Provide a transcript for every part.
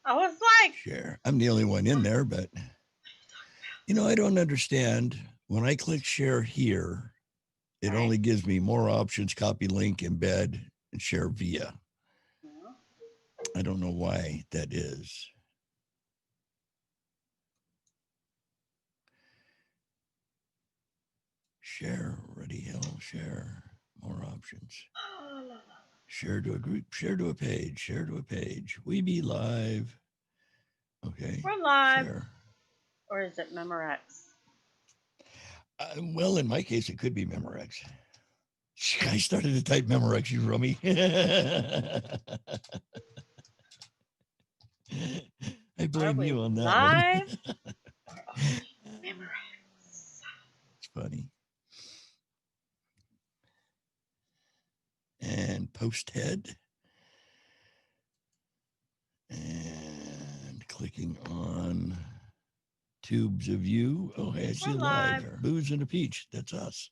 I was like, Share. I'm the only one in there, but I don't understand. When I click share here, it only gives me more options: copy link, embed, and share via. I don't know why that is. Share, ready, hell, share, more options. Share to a group, share to a page, share to a page. We be live. Okay. we're live. Share. Or is it Memorex? Well, in my case, it could be Memorex. I started to type Memorex, you rummy. I blame you on that live? one. Memorex. It's funny. And post head. And clicking on tubes of you. Oh, hey, I see live. Booze and a peach. That's us.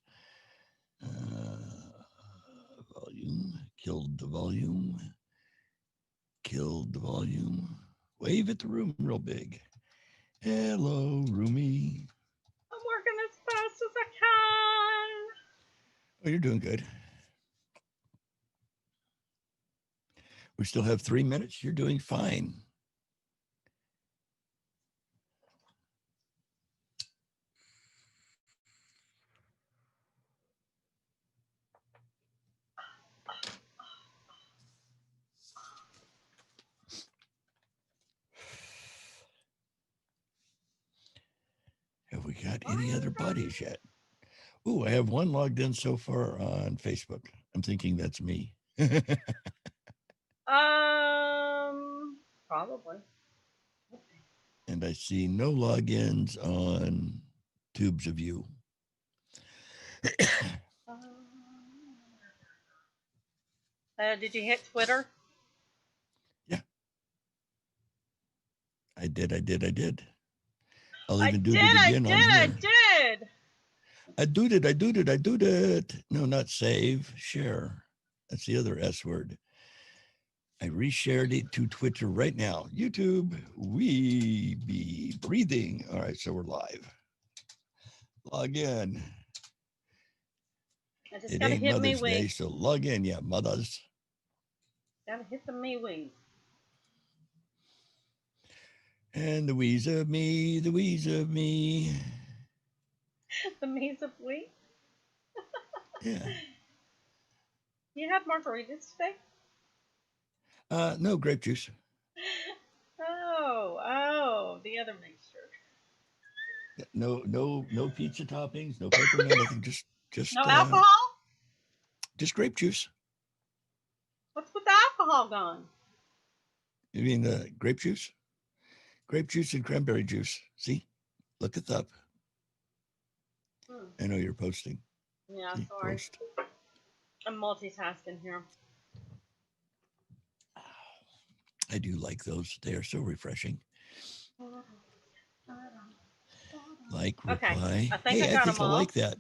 Volume. Killed the volume. Killed the volume. Wave at the room real big. Hello, roomie. I'm working as fast as I can. Oh, you're doing good. We still have 3 minutes. You're doing fine. Have we got any other buddies yet? Ooh, I have one logged in so far on Facebook. I'm thinking that's me. Probably. And I see no logins on Tubes of You. Did you hit Twitter? Yeah. I did. I'll even do it again on here. I do it. No, not save, share. That's the other S word. I reshared it to Twitter right now. YouTube, we be breathing. All right, so we're live. Log in. It ain't hit Mother's Day, so log in, yeah, mothers. Gotta hit the MeWe. And the wheeze of me, the wheeze of me. The me's of we? Yeah. You have margaritas today? No, grape juice. Oh, the other mixture. No pizza toppings, no peppermint, nothing, just no alcohol? Just grape juice. What's with the alcohol gone? You mean the grape juice? Grape juice and cranberry juice. See? Look it up. I know you're posting. Yeah, see, sorry. Post. I'm multitasking here. I do like those. They are so refreshing. Like, reply. Okay. I think I like that.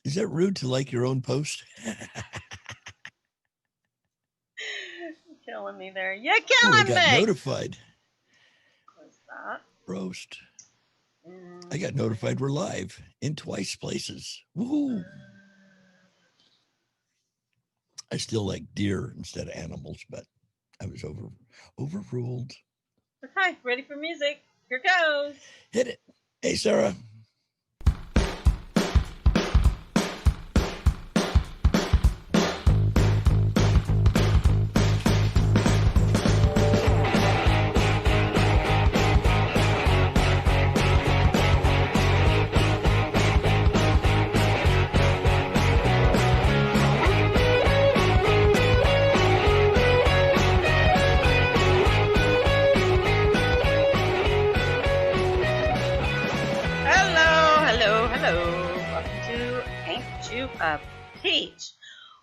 Is that rude to like your own post? Killing me there. You're killing me. I got notified. What's that? Roast. I got notified we're live in twice places. Woohoo! I still like deer instead of animals, but I was overruled. Okay, ready for music. Here goes. Hit it. Hey, Sarah. A peach,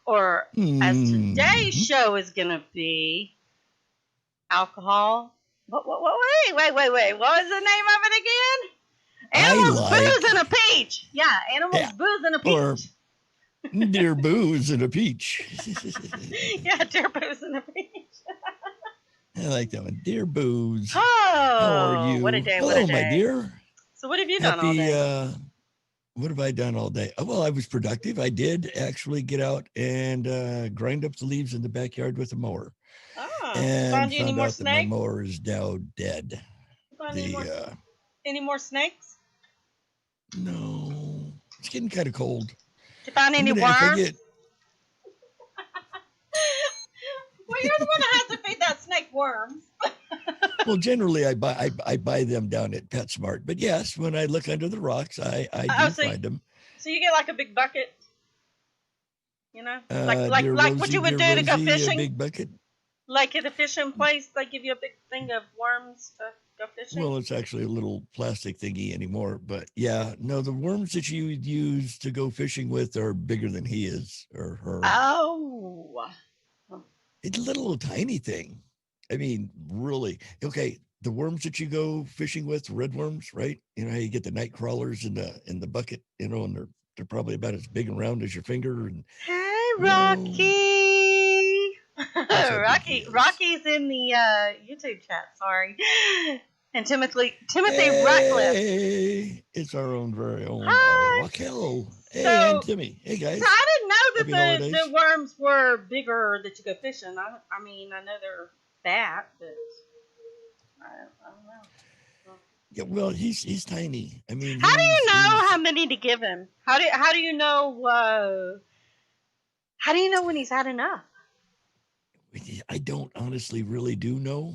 or as today's show is gonna be alcohol. Wait! What was the name of it again? Animals, booze, and a peach. Yeah, animals, booze, and a peach. Or deer booze and a peach. Yeah, deer booze and a peach. I like that one. Dear Booze. Oh, how are you? What a day. Hello, my dear. So what have you done all day? What have I done all day? Well, I was productive. I did actually get out and grind up the leaves in the backyard with a mower. And found out that my mower is now dead. Any more snakes? No. It's getting kind of cold. Did you find any worms? Well, you're the one that has to feed that snake worms. Well, generally I buy them down at PetSmart, but yes, when I look under the rocks, I do find them. So you get like a big bucket, you know, like what you would do to go fishing. A big bucket. Like at a fishing place, they give you a big thing of worms to go fishing. Well, it's actually a little plastic thingy anymore, but yeah, no, the worms that you would use to go fishing with are bigger than he is or her. Oh. It's a little tiny thing. I mean, really. Okay, the worms that you go fishing with, red worms, right? You know how you get the night crawlers in the bucket, you know, and they're probably about as big and round as your finger. And hey, Rocky. Rocky's in the YouTube chat. Sorry. And Timothy Ratcliffe. It's our own very own Raquel. Hey, and Timmy. Hey, guys. So I didn't know that the worms were bigger that you go fishing. I mean, I know they're fat, but I don't know. Yeah, well, he's tiny. I mean, how do you know how many to give him? How do you know? How do you know when he's had enough? I don't honestly really do know.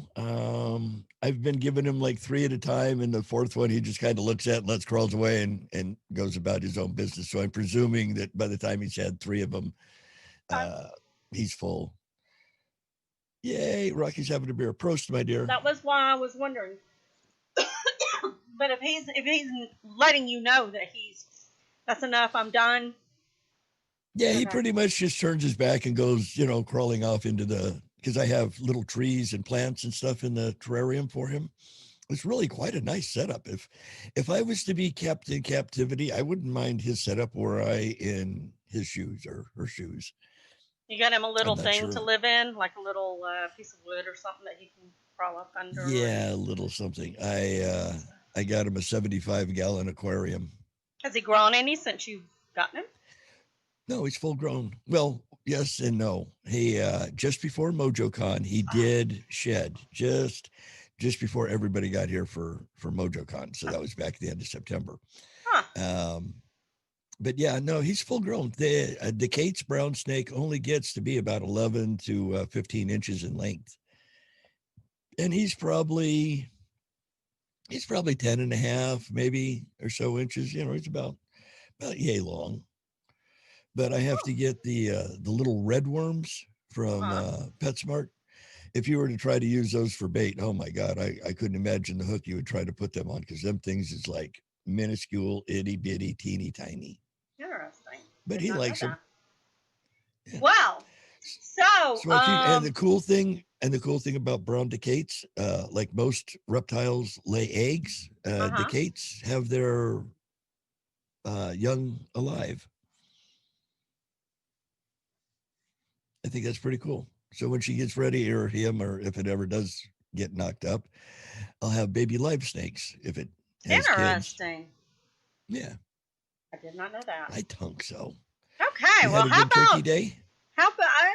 I've been giving him like 3 at a time, and the 4th one he just kind of looks at and crawls away and goes about his own business. So I'm presuming that by the time he's had 3 of them, he's full. Yay, Rocky's having a beer. Prost, my dear. That was why I was wondering. But if he's letting you know that that's enough, I'm done. Yeah, he pretty much just turns his back and goes, you know, crawling off into because I have little trees and plants and stuff in the terrarium for him. It's really quite a nice setup. If I was to be kept in captivity, I wouldn't mind his setup were I in his shoes or her shoes. You got him a little thing to live in, like a little piece of wood or something that he can crawl up under? Yeah, a little something. I got him a 75-gallon aquarium. Has he grown any since you've gotten him? No, he's full grown. Well, yes and no. He just before MojoCon, he did shed just before everybody got here for MojoCon. So that was back at the end of September. Huh. But yeah, no, he's full grown. The Kate's brown snake only gets to be about 11 to 15 inches in length. And he's probably 10 and a half, maybe or so inches. You know, he's about yay long. But I have to get the little red worms from PetSmart. If you were to try to use those for bait, oh my God, I couldn't imagine the hook you would try to put them on, because them things is like minuscule, itty bitty, teeny tiny. Interesting. But he likes them. Yeah. Wow. So and the cool thing about brown Decates, like most reptiles lay eggs, Decates have their young alive. I think that's pretty cool. So when she gets ready, or him, or if it ever does get knocked up, I'll have baby live snakes if it has interesting kids. Yeah. I did not know that. I think so. Okay, well, how about Turkey Day? How about I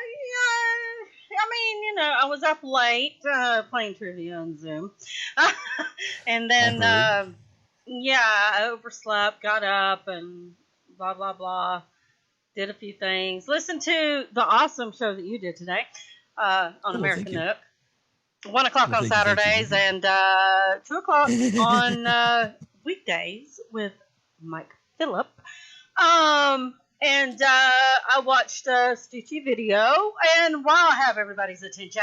mean, you know, I was up late playing trivia on Zoom, and then I overslept, got up, and blah blah blah. Did a few things. Listened to the awesome show that you did today on American Nook. 1 o'clock on Saturdays and 2 o'clock on weekdays with Mike Phillip. And I watched a Stitchy video, and while I have everybody's attention,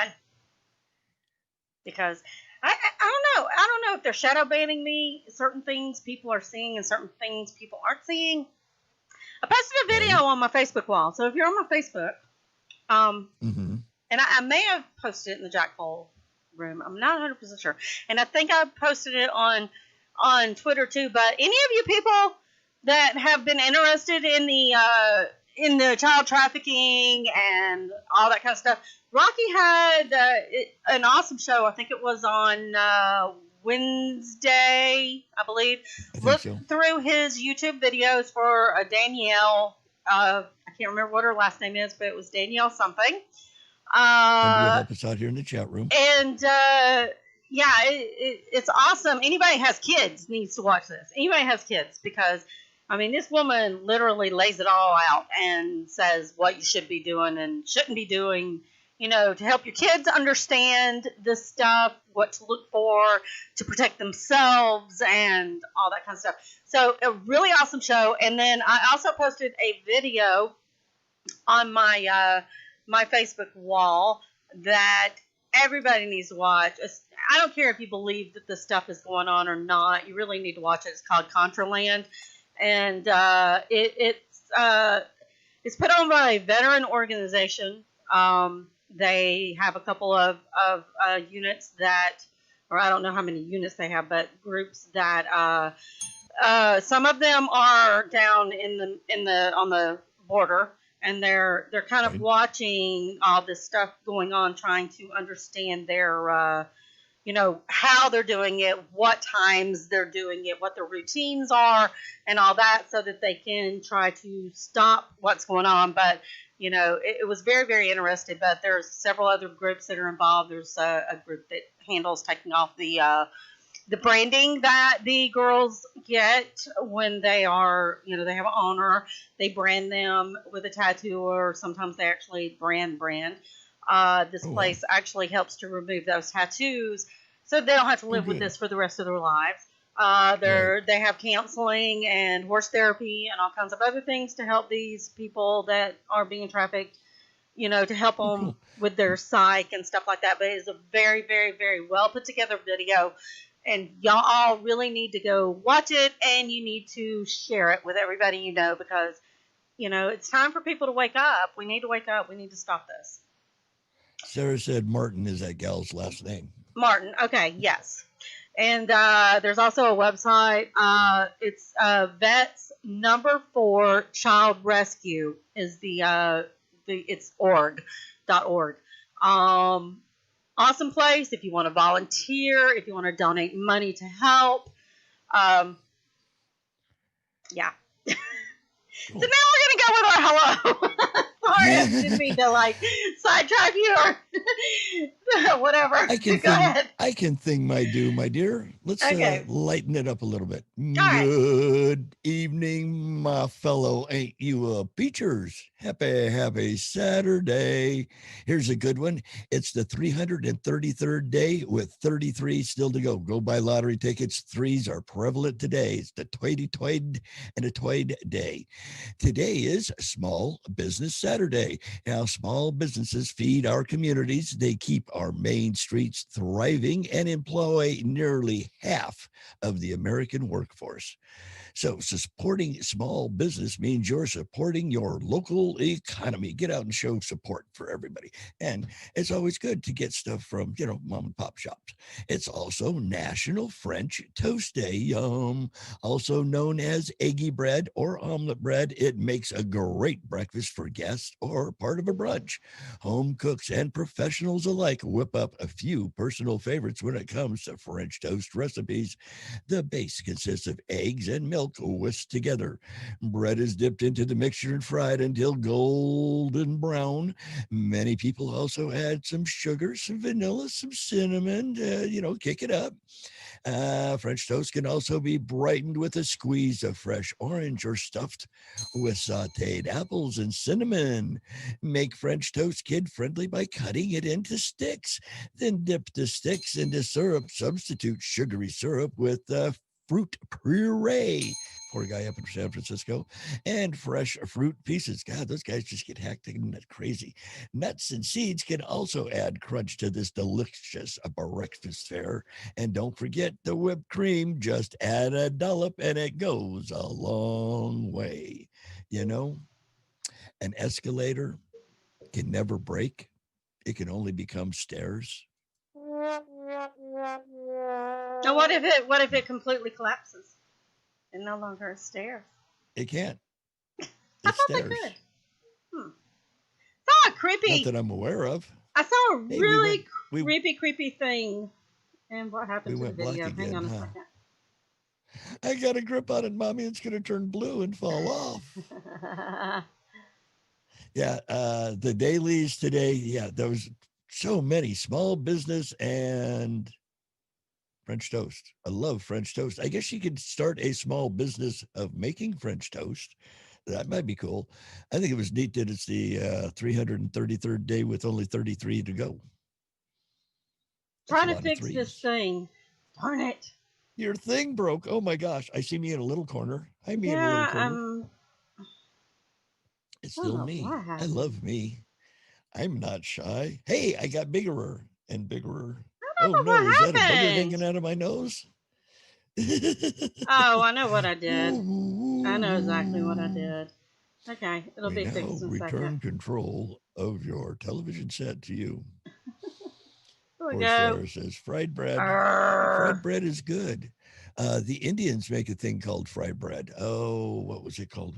because I don't know if they're shadow banning me. Certain things people are seeing and certain things people aren't seeing. I posted a video on my Facebook wall. So if you're on my Facebook, and I may have posted it in the Jack Hole room. I'm not 100% sure. And I think I posted it on Twitter too. But any of you people that have been interested in in the child trafficking and all that kind of stuff. Rocky had an awesome show. I think it was on Wednesday, I believe. Look through his YouTube videos for Danielle. I can't remember what her last name is, but it was Danielle something. And you'll help us out here in the chat room. And yeah, it's awesome. Anybody has kids needs to watch this. Anybody has kids, because I mean, this woman literally lays it all out and says what you should be doing and shouldn't be doing, you know, to help your kids understand this stuff, what to look for, to protect themselves, and all that kind of stuff. So a really awesome show. And then I also posted a video on my my Facebook wall that everybody needs to watch. I don't care if you believe that this stuff is going on or not. You really need to watch it. It's called Contraland. And it's put on by a veteran organization. They have a couple of units that, or I don't know how many units they have, but groups that some of them are down on the border, and they're kind of watching all this stuff going on, trying to understand their you know, how they're doing it, what times they're doing it, what their routines are, and all that, so that they can try to stop what's going on. But, you know, it was very, very interesting. But there's several other groups that are involved. There's a group that handles taking off the branding that the girls get when they are, you know, they have an honor. They brand them with a tattoo, or sometimes they actually brand. This place actually helps to remove those tattoos, so they don't have to live with this for the rest of their lives. They have counseling and horse therapy and all kinds of other things to help these people that are being trafficked, you know, to help them with their psych and stuff like that. But it's a very, very, very well put together video, and y'all all really need to go watch it, and you need to share it with everybody you know, because, you know, it's time for people to wake up. We need to wake up. We need to stop this. Sarah said Martin is that gal's last name. Martin. Okay. Yes. And there's also a website. It's Vets #4 Child Rescue is it's org.org. Awesome place if you want to volunteer, if you want to donate money to help. Yeah. Cool. So now we're going to go with our hello. Sorry, I didn't mean to like sidetrack you or whatever. I can think my due, my dear. Let's lighten it up a little bit. Good evening, my fellow Ain't You a Peachers. Happy Saturday. Here's a good one. It's the 333rd day with 33 still to go. Go buy lottery tickets. Threes are prevalent today. It's the Toid and a Toid day. Today is Small Business Saturday. Now, small businesses feed our communities. They keep our main streets thriving and employ nearly half of the American workforce. So supporting small business means you're supporting your local economy. Get out and show support for everybody. And it's always good to get stuff from, you know, mom and pop shops. It's also National French Toast Day. Yum. Also known as eggy bread or omelet bread. It makes a great breakfast for guests or part of a brunch. Home cooks and professionals alike whip up a few personal favorites when it comes to French toast recipes. The base consists of eggs and milk whisked together. Bread is dipped into the mixture and fried until golden brown. Many people also add some sugar, some vanilla, some cinnamon, kick it up. French toast can also be brightened with a squeeze of fresh orange or stuffed with sauteed apples and cinnamon. Make French toast kid-friendly by cutting it into sticks. Then dip the sticks into syrup. Substitute sugary syrup with fruit puree. Poor guy up in San Francisco. And fresh fruit pieces. God, those guys just get hacked and crazy. Nuts and seeds can also add crunch to this delicious breakfast fare. And don't forget the whipped cream. Just add a dollop and it goes a long way. You know, an escalator can never break. It can only become stairs. Now, what if it completely collapses and no longer stairs? It can't. I thought they could. Saw a Not creepy. that I'm aware of. I saw a Hey, really creepy thing. And what happened to the went black video? Hang again, on a huh? second. I got a grip on it, Mommy. It's going to turn blue and fall off. Yeah, the dailies today. Yeah, there was so many small business and French toast. I love French toast. I guess you could start a small business of making French toast. That might be cool. I think it was neat that it's the 333rd day with only 33 to go. Trying to fix this thing. Darn it. Your thing broke. Oh my gosh. I see me in a little corner. Hi, me in a little corner. It's still me. I love me. I'm not shy. Hey, I got biggerer and biggerer. Oh no, is that a booger hanging out of my nose? Oh, I know what I did. I know exactly what I did. Okay, it'll be fixed in a second. Return control of your television set to you. Here we go. Says fried bread. Fried bread is good. The Indians make a thing called fried bread. Oh, what was it called?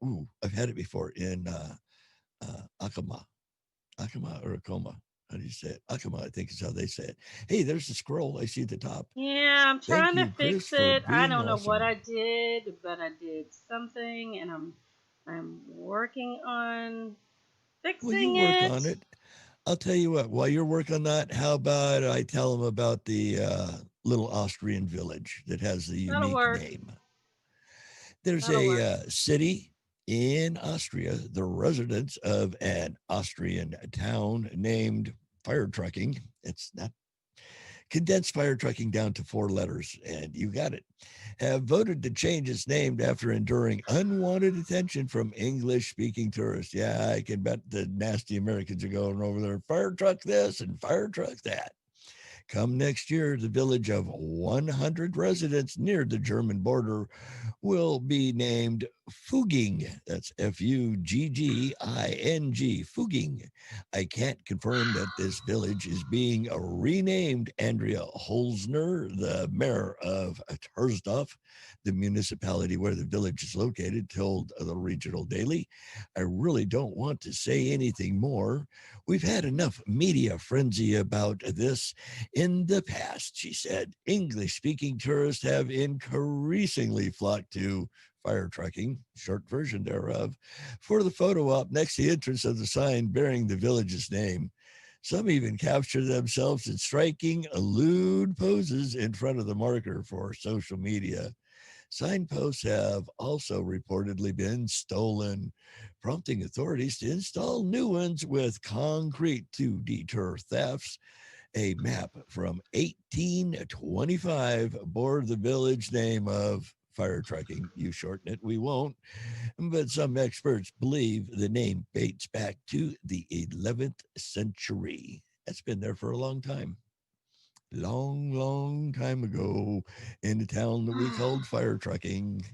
Ooh, I've had it before in Acoma or Acoma. How do you say it? Acoma, I think is how they say it. Hey, there's the scroll I see at the top. Yeah, I'm trying to fix it. I don't know what I did, but I did something, and I'm working on fixing it. Work on it. I'll tell you what, while you're working on that, how about I tell them about the little Austrian village that has the unique name? There's a city in Austria, the residents of an Austrian town named Fire Trucking. It's not condensed Fire Trucking down to 4 letters, and you got it. Have voted to change its name after enduring unwanted attention from English-speaking tourists. Yeah, I can bet the nasty Americans are going over there, fire truck this and fire truck that. Come next year, the village of 100 residents near the German border will be named Fuging. That's Fugging. Fuging. I can't confirm that this village is being renamed. Andrea Holzner, the mayor of Tursdorf, the municipality where the village is located, told the Regional Daily, I really don't want to say anything more. We've had enough media frenzy about this in the past, she said. English-speaking tourists have increasingly flocked to Fire Trucking, short version thereof, for the photo op next to the entrance of the sign bearing the village's name. Some even capture themselves in striking, lewd poses in front of the marker for social media. Signposts have also reportedly been stolen, prompting authorities to install new ones with concrete to deter thefts. A map from 1825 bore the village name of Fire Trucking. You shorten it, we won't. But some experts believe the name dates back to the 11th century. That's been there for a long time. Long time ago in the town that we called Fire Trucking.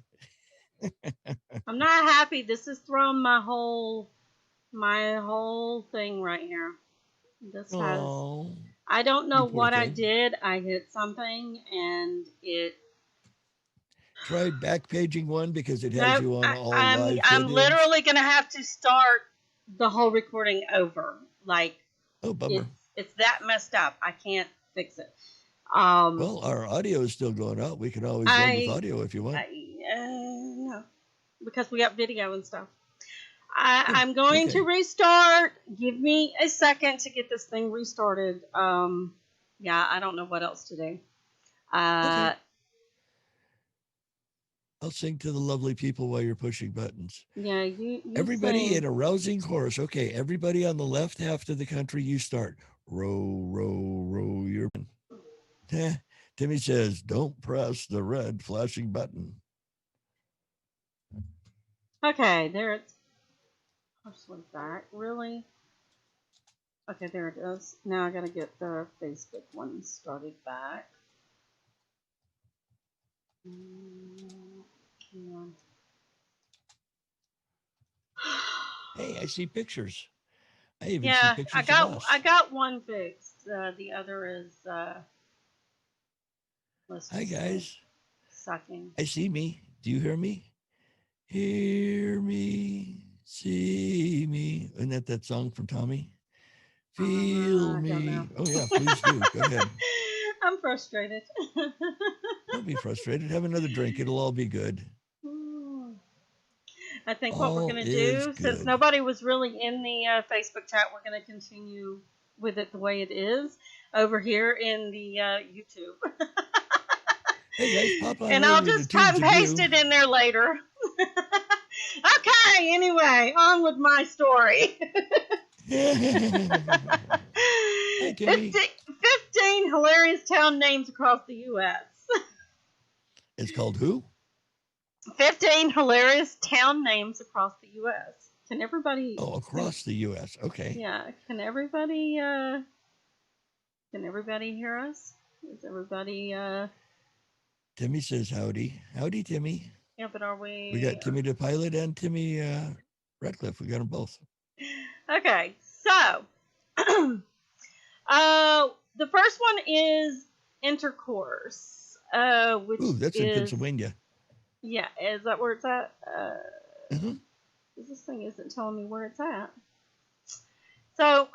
I'm not happy. This has thrown my whole thing right here. This has. I don't know what I did. I hit something and it. Tried backpaging one because it has you on all live. I'm literally gonna have to start the whole recording over. Like, oh bummer. It's that messed up. I can't fix it. Well, our audio is still going out. We can always run with audio if you want. No, because we got video and stuff. I'm going to restart. Give me a second to get this thing restarted. Yeah, I don't know what else to do. I'll sing to the lovely people while you're pushing buttons. Yeah, you everybody in a rousing chorus. Okay, everybody on the left half of the country, you start. Row, row, row your... Timmy says, don't press the red flashing button. Okay, there it's... Partially back, really? Okay, there it is. Now I gotta get the Facebook one started back. Hey, I see pictures. I even see pictures of us. I got one fixed. The other is hi guys. Sucking. I see me. Do you hear me? Hear me See me. Isn't that song from Tommy? Feel I don't know. me. Oh, yeah, please do. Go ahead. I'm frustrated. Don't be frustrated. Have another drink. It'll all be good. I think what we're All going to is do, since good. nobody was really in the Facebook chat, we're going to continue with it the way it is over here in the YouTube. Hey, guys, pop on And over I'll to the just cut Tubes and of paste View. it in there later. Okay, anyway, on with my story. Hi, Timmy. 15 hilarious town names across the U.S. It's called who? 15 hilarious town names across the U.S. Can everybody... Oh, across the U.S. Okay. Yeah, can everybody hear us? Is everybody... Timmy says howdy. Howdy, Timmy. Yeah, but are we... We got Timmy the pilot and Timmy Ratcliffe. We got them both. Okay, so... the first one is intercourse, which that's in Pennsylvania. Yeah, is that where it's at? This thing isn't telling me where it's at. So,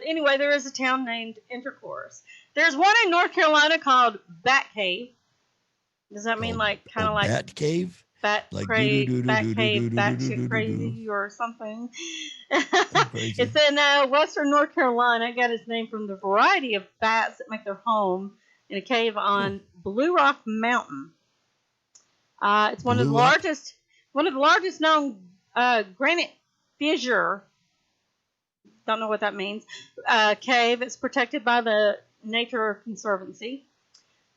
anyway, there is a town named Intercourse. There's one in North Carolina called Bat Cave. Does that mean like kind of like Bat Cave? Bat Cave, Bat Cave, Bat Shit Crazy or something? It's in western North Carolina. It got its name from the variety of bats that make their home in a cave on Blue Rock Mountain. It's one of the largest known granite fissure. Don't know what that means. Cave. It's protected by the Nature Conservancy.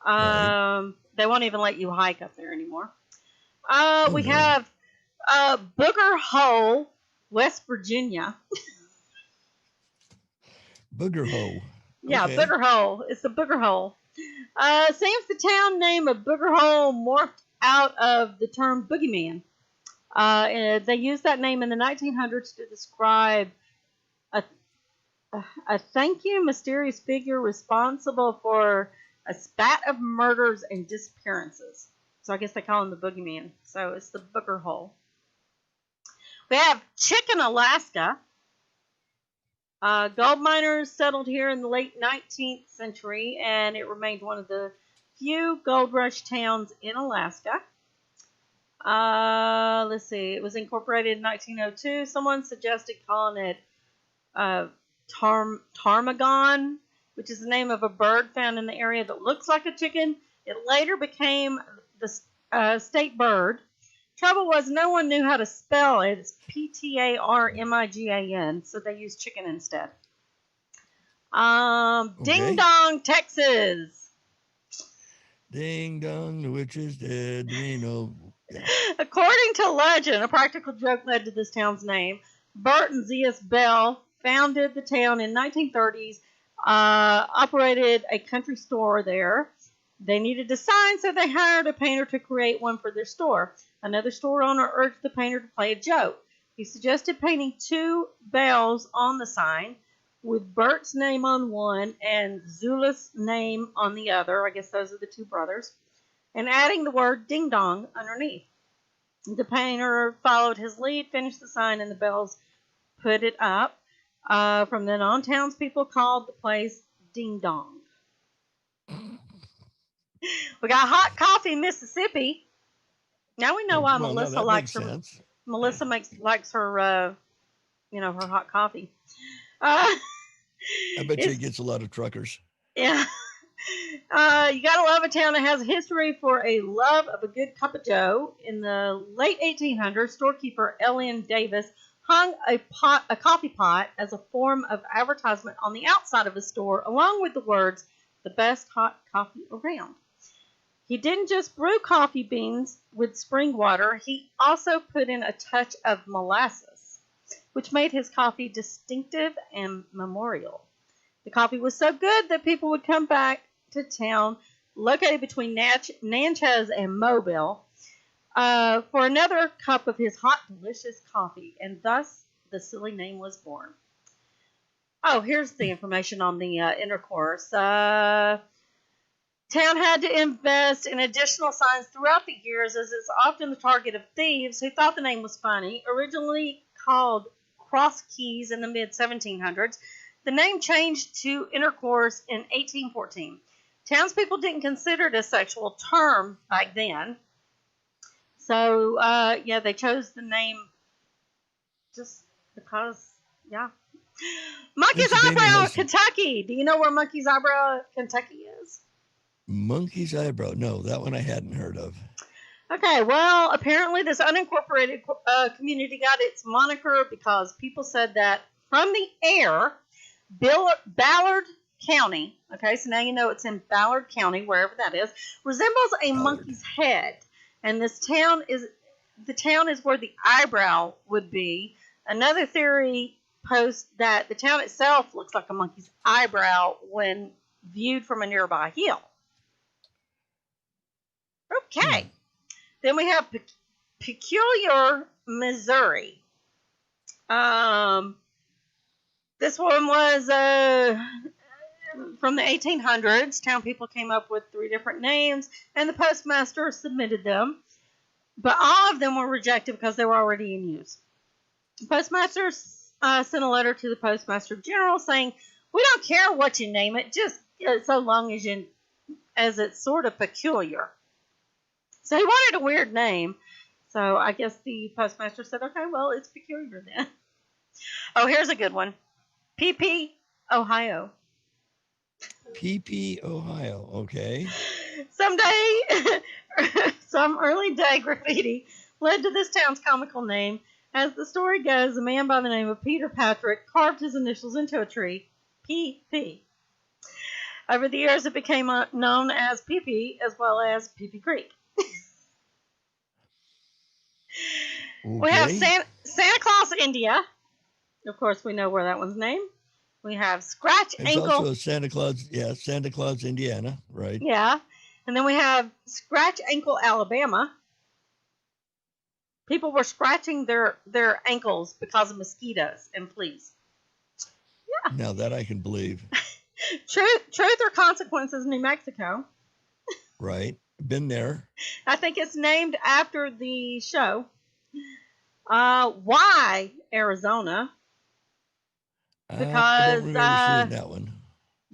They won't even let you hike up there anymore. We have Booger Hole, West Virginia. Booger Hole. Yeah, okay. Booger Hole. It's the Booger Hole. Seems the town name of Booger Hole morphed out of the term boogeyman. They used that name in the 1900s to describe a thank you mysterious figure responsible for a spat of murders and disappearances. So I guess they call him the boogeyman. So it's the Booger Hole. We have Chicken, Alaska. Gold miners settled here in the late 19th century, and it remained one of the few gold rush towns in Alaska. Let's see. It was incorporated in 1902. Someone suggested calling it ptarmigan, which is the name of a bird found in the area that looks like a chicken. It later became the state bird. Trouble was no one knew how to spell it. It's Ptarmigan, so they used chicken instead. Ding Dong, Texas. Ding Dong, the witch is dead. We know. According to legend, a practical joke led to this town's name. Bert and Z.S. Bell founded the town in 1930s, operated a country store there. They needed a sign, so they hired a painter to create one for their store. Another store owner urged the painter to play a joke. He suggested painting 2 bells on the sign, with Bert's name on one and Zula's name on the other. I guess those are the 2 brothers. And adding the word ding dong underneath. The painter followed his lead, finished the sign, and the bells put it up. From then on, townspeople called the place Ding Dong. We got Hot Coffee, Mississippi. Now we know why Melissa likes her. Melissa likes her, her hot coffee. I bet she gets a lot of truckers. Yeah. You gotta love a town that has a history for a love of a good cup of joe. In the late 1800s, storekeeper L.N. Davis hung a coffee pot as a form of advertisement on the outside of his store, along with the words, "The best hot coffee around." He didn't just brew coffee beans with spring water, he also put in a touch of molasses, which made his coffee distinctive and memorial. The coffee was so good that people would come back to town, located between Natchez and Mobile, for another cup of his hot, delicious coffee, and thus the silly name was born. Oh, here's the information on the intercourse. Town had to invest in additional signs throughout the years, as it's often the target of thieves who thought the name was funny. Originally called Cross Keys in the mid-1700s. The name changed to Intercourse in 1814. Townspeople didn't consider it a sexual term back then. So, they chose the name just because, yeah. Monkey's Eyebrow, Kentucky. Do you know where Monkey's Eyebrow, Kentucky is? Monkey's Eyebrow. No, that one I hadn't heard of. Okay, well, apparently this unincorporated community got its moniker because people said that from the air, Ballard County, okay, so now you know it's in Ballard County, wherever that is, resembles a monkey's head. And the town is where the eyebrow would be. Another theory posts that the town itself looks like a monkey's eyebrow when viewed from a nearby hill. Okay. Then we have Peculiar, Missouri. This one was from the 1800s. Town people came up with 3 different names, and the postmaster submitted them. But all of them were rejected because they were already in use. The postmaster sent a letter to the Postmaster General saying, "We don't care what you name it, just so long as it's sort of peculiar." So he wanted a weird name. So I guess the postmaster said, "Okay, well, it's peculiar then." Oh, here's a good one. Pepe, Ohio. Pepe, Ohio. Okay. Some early day graffiti led to this town's comical name. As the story goes, a man by the name of Peter Patrick carved his initials into a tree, PP. Over the years, it became known as PP as well as PP Creek. Okay. We have Santa Claus, India. Of course, we know where that one's named. We have Scratch Ankle. It's also Santa Claus, Indiana, right? Yeah. And then we have Scratch Ankle, Alabama. People were scratching their ankles because of mosquitoes and fleas. Yeah. Now that I can believe. Truth or Consequences, New Mexico. Right. Been there. I think it's named after the show. Why Arizona? Because I don't remember seeing that one.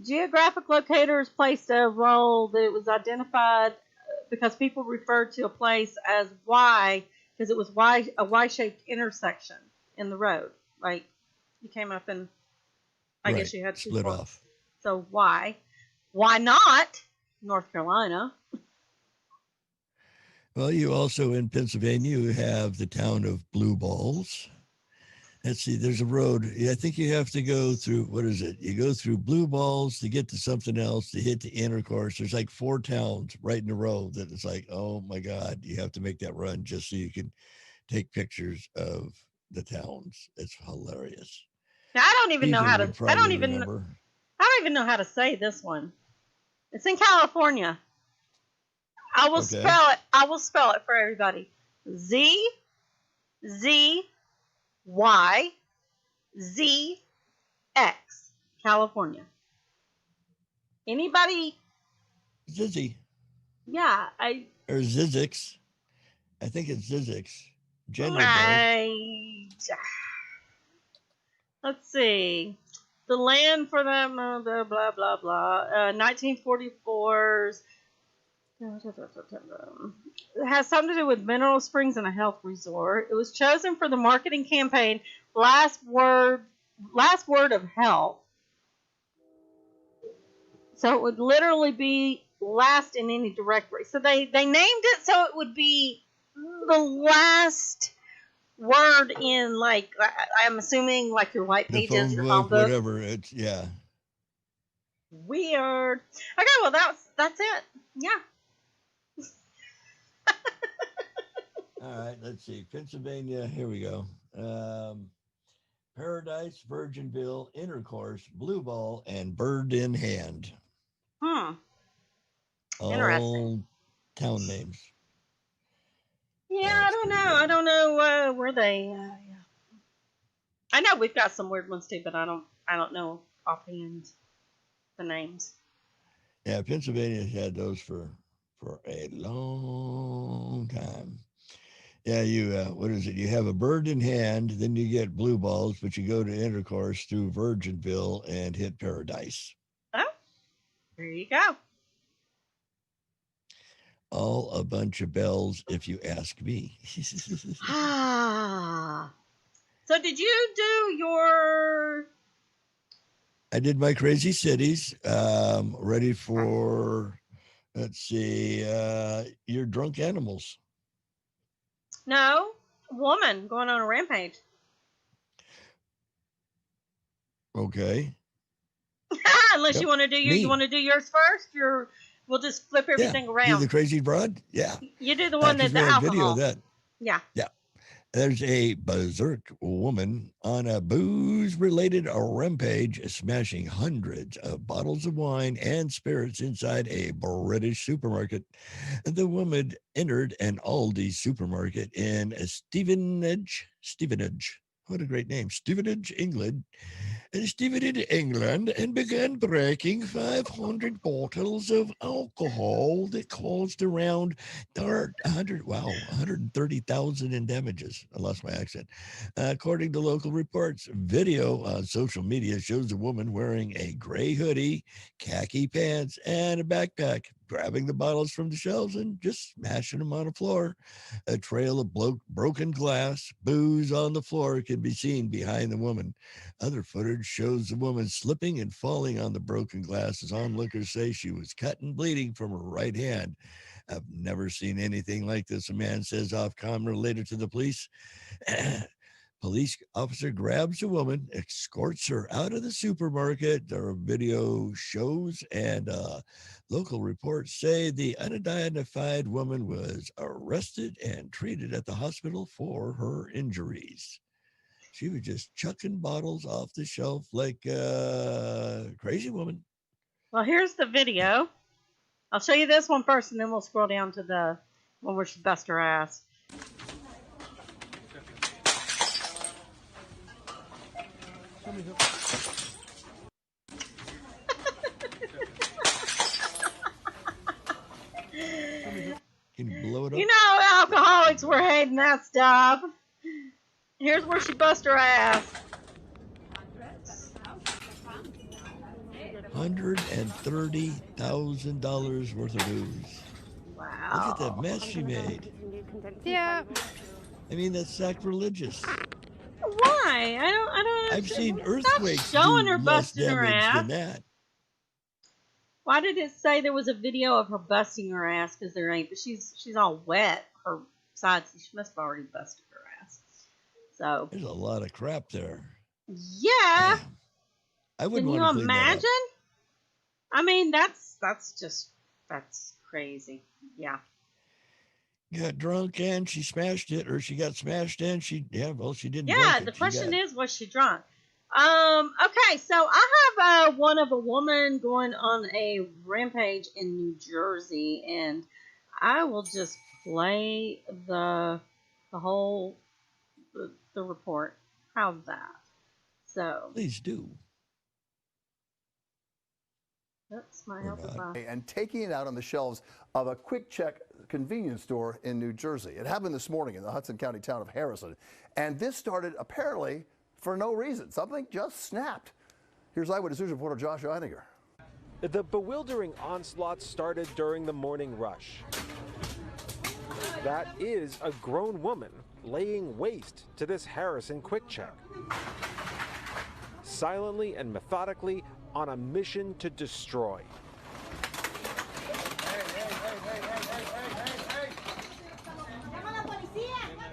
Geographic locators placed a role that it was identified because people referred to a place as Y because it was a Y-shaped intersection in the road. Like you came up and I guess you had split off. So why? Why not North Carolina? Well, you also in Pennsylvania you have the town of Blue Balls. Let's see, there's a road. I think you have to go through, what is it? You go through Blue Balls to get to something else, to hit the Intercourse. There's like 4 towns right in a row that it's like, oh my God, you have to make that run just so you can take pictures of the towns. It's hilarious. Now, I don't even know how to say this one. It's in California. I will spell it for everybody. ZYZX, California. Anybody? Zizzy. Yeah, or Zizix. I think it's Zizix. Let's see. The land for them, blah, blah, blah, blah. 1944's. It has something to do with mineral springs and a health resort. It was chosen for the marketing campaign Last Word of Health. So it would literally be last in any directory. So they named it so it would be the last word in, like, I'm assuming like your white pages, your phone book, whatever. It's weird. Okay, well that's it. Yeah. All right, let's see. Pennsylvania, here we go. Paradise, Virginville, Intercourse, Blue Ball, and Bird in Hand. Interesting. All town names. Yeah, I don't know where they. I know we've got some weird ones too, but I don't know offhand the names. Yeah, Pennsylvania's had those for a long time. Yeah, what is it? You have a bird in hand, then you get blue balls, but you go to intercourse through Virginville and hit paradise. Oh, there you go. All a bunch of bells, if you ask me. Ah. So did you do your... I did my crazy cities. Ready for, let's see, your drunk animals. No, woman going on a rampage. Okay. Unless you want to do you want to do yours first. We'll just flip everything around. Do the crazy broad. Yeah. You do the one that the alcohol. Video of that. Yeah. Yeah. There's a berserk woman on a booze-related rampage, smashing hundreds of bottles of wine and spirits inside a British supermarket. The woman entered an Aldi supermarket in Stevenage. What a great name. Stevenage, England. And began breaking 500 bottles of alcohol that caused around 130,000 in damages. I lost my accent. According to local reports, video on social media shows a woman wearing a gray hoodie, khaki pants, and a backpack, grabbing the bottles from the shelves and just smashing them on the floor. A trail of broken glass, booze on the floor can be seen behind the woman. Other footage shows the woman slipping and falling on the broken glass as onlookers say she was cut and bleeding from her right hand. I've never seen anything like this, a man says off camera later to the police. Police officer grabs a woman, escorts her out of the supermarket. There are video shows, and local reports say the unidentified woman was arrested and treated at the hospital for her injuries. She was just chucking bottles off the shelf like a crazy woman. Well, here's the video. I'll show you this one first, and then we'll scroll down to the one where she busts her ass. Can you blow it up? You know, alcoholics were hating that stuff. Here's where she busts her ass. $130,000 worth of booze. Wow. Look at that mess she made. Yeah. I mean, that's sacrilegious. Why? I don't. I've seen earthquakes showing do her less busting her damage ass. than that. Why did it say there was a video of her busting her ass? Because there ain't. But she's all wet. Her sides. She must have already busted her ass. So there's a lot of crap there. Yeah. Damn. I wouldn't Can want you to clean imagine? that up. I mean, that's crazy. Yeah. Got drunk and she smashed it, or she got smashed and she didn't. Yeah, the question is, was she drunk? Okay, so I have one of a woman going on a rampage in New Jersey, and I will just play the whole the report. How's that? So please do. That's my help. And taking it out on the shelves of a Quick Check convenience store in New Jersey. It happened this morning in the Hudson County town of Harrison. And this started apparently for no reason. Something just snapped. Here's Eyewitness News reporter Josh Eininger. The bewildering onslaught started during the morning rush. That is a grown woman laying waste to this Harrison Quick Check. Silently and methodically on a mission to destroy.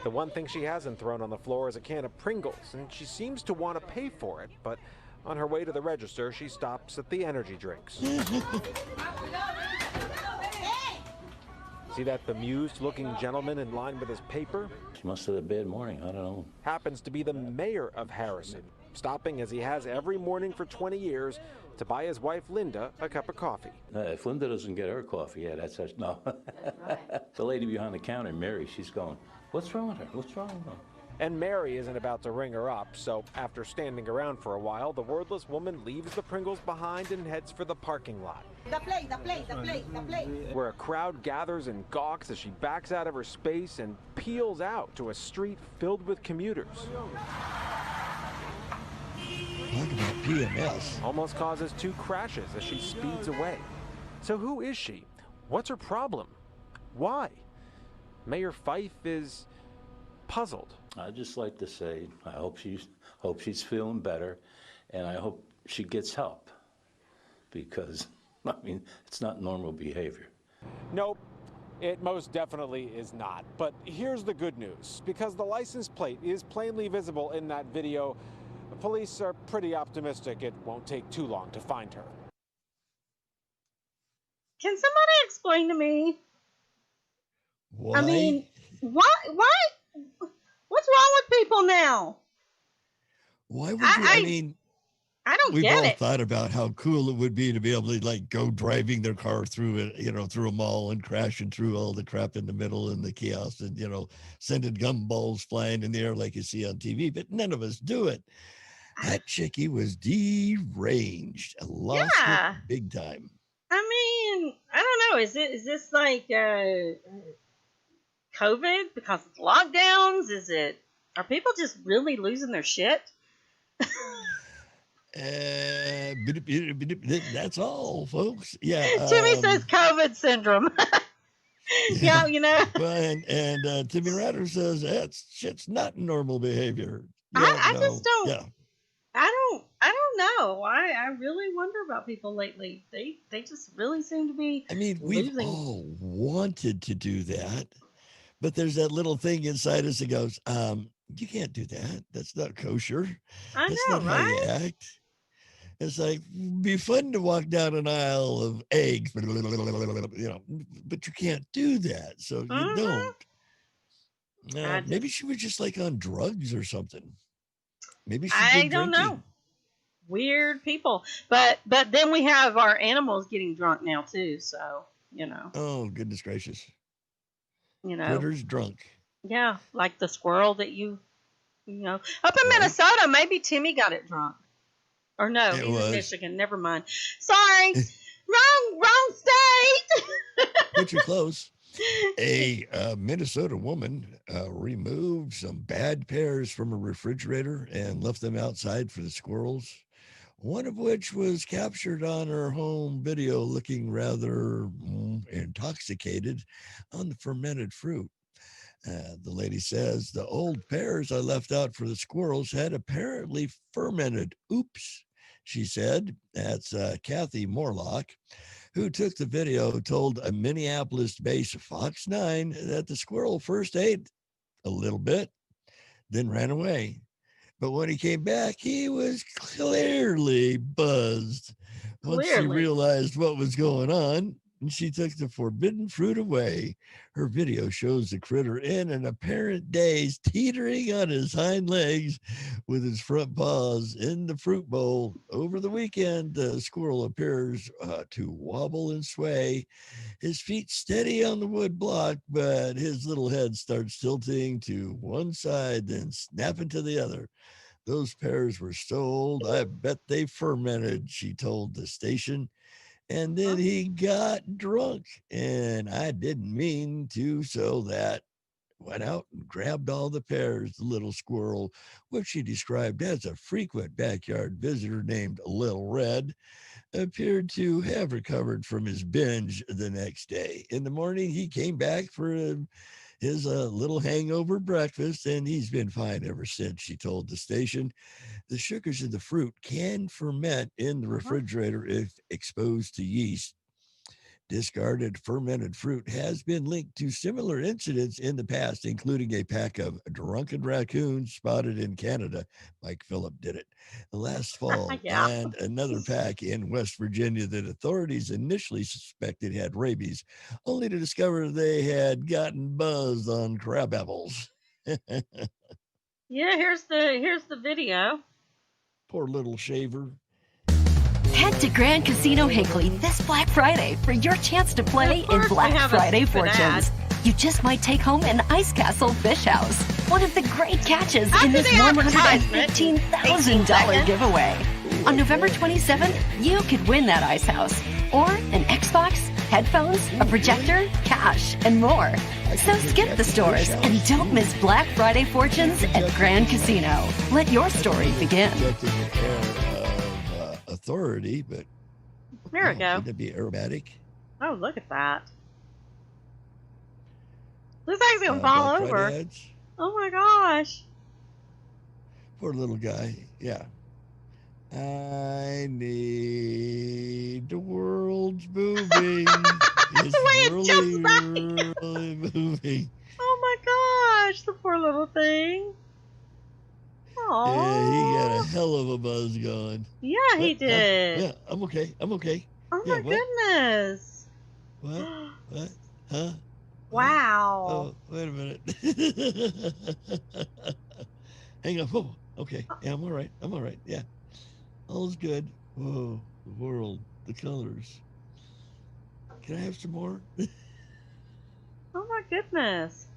The one thing she hasn't thrown on the floor is a can of Pringles, and she seems to want to pay for it, but on her way to the register, she stops at the energy drinks. See that bemused-looking gentleman in line with his paper? She must have had a bad morning, I don't know. Happens to be the mayor of Harrison, stopping as he has every morning for 20 years to buy his wife Linda a cup of coffee. If Linda doesn't get her coffee, yeah, that's such, no. The lady behind the counter, Mary, she's going, what's wrong with her? What's wrong with her? And Mary isn't about to ring her up, so after standing around for a while, the wordless woman leaves the Pringles behind and heads for the parking lot. The plate. Where a crowd gathers and gawks as she backs out of her space and peels out to a street filled with commuters. Talk about PMS. Almost causes 2 crashes as she speeds away. So who is she? What's her problem? Why? Mayor Fife is puzzled. I'd just like to say I hope she's feeling better, and I hope she gets help, because I mean, it's not normal behavior. Nope, it most definitely is not. But here's the good news. Because the license plate is plainly visible in that video, the police are pretty optimistic it won't take too long to find her. Can somebody explain to me? Why? I mean, why? What's wrong with people now? Why would you? I mean, I don't we've get all it. thought about how cool it would be to be able to like go driving their car through it, through a mall and crashing through all the crap in the middle and the chaos and, sending gumballs flying in the air like you see on TV, but none of us do it. That chickie was deranged. Lost it big time. I mean, I don't know. Is this like COVID because of lockdowns? Are people just really losing their shit? That's all, folks. Yeah. Timmy says COVID syndrome. Yeah, Well, and Timmy Ratter says that's shit's not normal behavior. I just don't. Yeah. I don't know. I really wonder about people lately. They just really seem to be. I mean, we've all wanted to do that, but there's that little thing inside us that goes, you can't do that. That's not kosher. That's not right? how you act. It's like, be fun to walk down an aisle of eggs, but you can't do that. So you don't. Maybe she was just like on drugs or something. Maybe she don't know. Weird people. But then we have our animals getting drunk now too. So, Oh, goodness gracious. Critters drunk. Yeah. Like the squirrel that up in Minnesota, maybe Timmy got it drunk. Or no, he's in Michigan. Never mind. Sorry. wrong state. But you're close. A Minnesota woman removed some bad pears from a refrigerator and left them outside for the squirrels, one of which was captured on her home video looking rather intoxicated on the fermented fruit. The lady says the old pears I left out for the squirrels had apparently fermented. Oops, she said. That's Kathy Morlock, who took the video, told a Minneapolis-based Fox 9 that the squirrel first ate a little bit, then ran away. But when he came back, he was clearly buzzed. Once she realized what was going on, and she took the forbidden fruit away. Her video shows the critter in an apparent daze, teetering on his hind legs with his front paws in the fruit bowl. Over the weekend, the squirrel appears to wobble and sway, his feet steady on the wood block, but his little head starts tilting to one side, then snapping to the other. Those pears were so old, I bet they fermented, she told the station. And then he got drunk, and I didn't mean to, so that went out and grabbed all the pears. The little squirrel, which she described as a frequent backyard visitor named Lil Red, appeared to have recovered from his binge the next day. In the morning, he came back for his little hangover breakfast, and he's been fine ever since, she told the station. The sugars in the fruit can ferment in the refrigerator if exposed to yeast. Discarded fermented fruit has been linked to similar incidents in the past, including a pack of drunken raccoons spotted in Canada. Mike Phillip did it last fall, and another pack in West Virginia that authorities initially suspected had rabies, only to discover they had gotten buzzed on crab apples. Yeah, here's the video. Poor little shaver. Head to Grand Casino Hinckley this Black Friday for your chance to play in Black Friday Fortunes. you just might take home an Ice Castle Fish House. One of the great catches in this $115,000 giveaway. On November 27th, you could win that ice house. Or an Xbox, headphones, a projector, cash, and more. So skip the stores and don't miss Black Friday fortunes at Grand Casino. Let your story begin. Authority, but there we go. Would it be aerobatic? Oh, look at that. This thing's gonna fall over. Ads. Oh my gosh. Poor little guy. Yeah. I need the world's moving. It's really moving. Oh my gosh, the poor little thing. Aww. Yeah, he got a hell of a buzz going. Yeah, he did. Yeah, I'm okay. I'm okay. Oh my goodness. What? What? Huh? Wow. Oh, wait a minute. Hang on. Whoa. Okay. Yeah, I'm all right. I'm all right. Yeah. All's good. Whoa. The world. The colors. Can I have some more? Oh my goodness.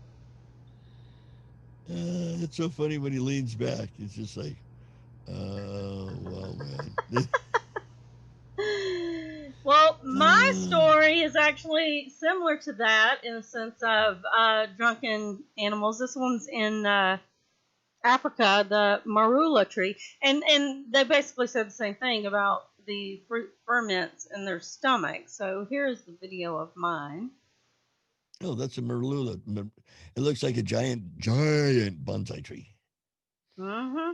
It's so funny when he leans back. It's just like, oh, wow, man. Well, my story is actually similar to that in the sense of drunken animals. This one's in Africa, the marula tree. And they basically said the same thing about the ferments in their stomach. So here's the video of mine. Oh, that's a marula. It looks like a giant bonsai tree. Mm-hmm.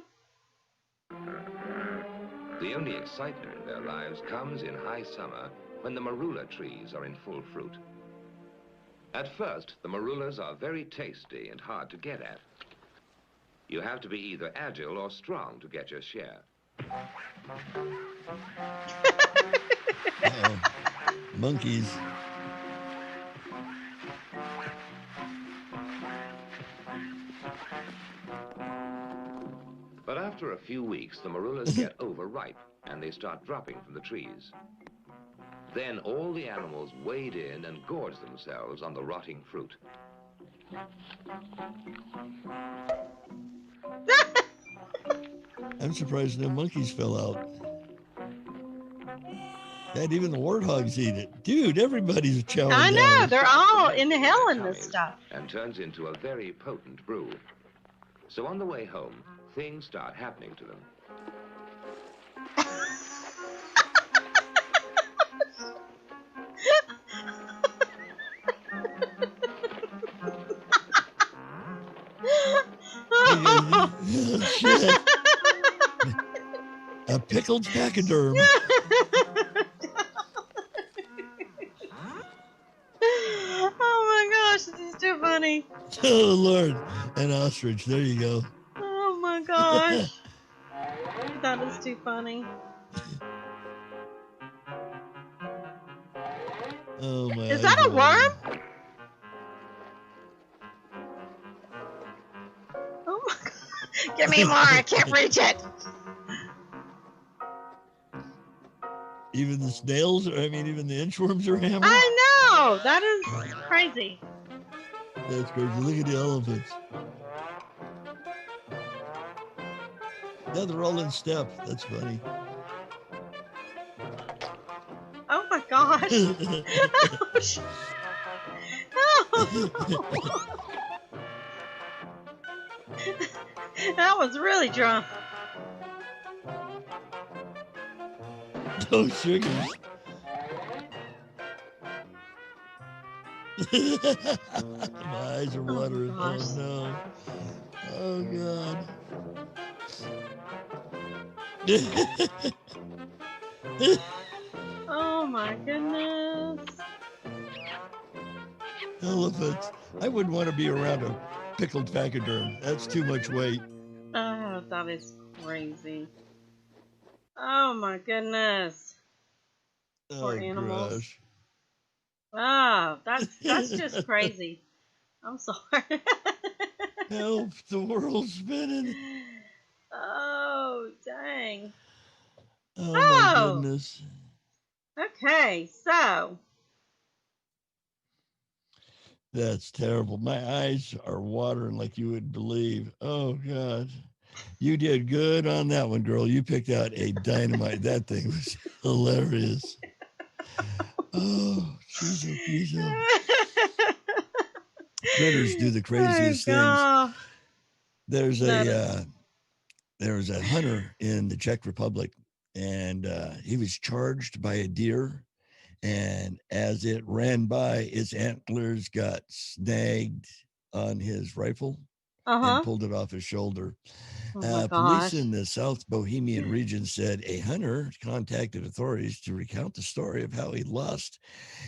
The only excitement in their lives comes in high summer when the marula trees are in full fruit. At first, the marulas are very tasty and hard to get at. You have to be either agile or strong to get your share. Monkeys. But after a few weeks, the marulas get overripe and they start dropping from the trees. Then all the animals wade in and gorge themselves on the rotting fruit. I'm surprised no monkeys fell out. And even the warthogs eat it. Dude, everybody's chowing down. I know, they're all inhaling this stuff. And turns into a very potent brew. So on the way home, things start happening to them. Shit. A pickled pachyderm. Oh my gosh, this is too funny. Oh Lord, an ostrich. There you go. Oh my gosh. That is too funny. Oh my. Is that a worm? Oh my god. Give me more, I can't reach it. Even the snails, even the inchworms are hammered. I know, that is crazy. That's crazy. Look at the elephants. Yeah, they're all in step. That's funny. Oh my gosh. That was really drunk. Oh, sugar. My eyes are watering. Oh, no. Oh, God. Oh, my goodness. Elephants. I wouldn't want to be around a pickled pachyderm. That's too much weight. Oh, that is crazy. Oh, my goodness. Poor animals. Gosh. Oh, that's just crazy. I'm sorry. Help, the world's spinning. Oh, dang. Oh, my goodness. Okay, so. That's terrible. My eyes are watering like you would believe. Oh, God. You did good on that one, girl. You picked out a dynamite. That thing was hilarious. Oh, jeez. Critters do the craziest things. There was a hunter in the Czech Republic, and he was charged by a deer. And as it ran by, its antlers got snagged on his rifle and pulled it off his shoulder. Police in the South Bohemian region said a hunter contacted authorities to recount the story of how he lost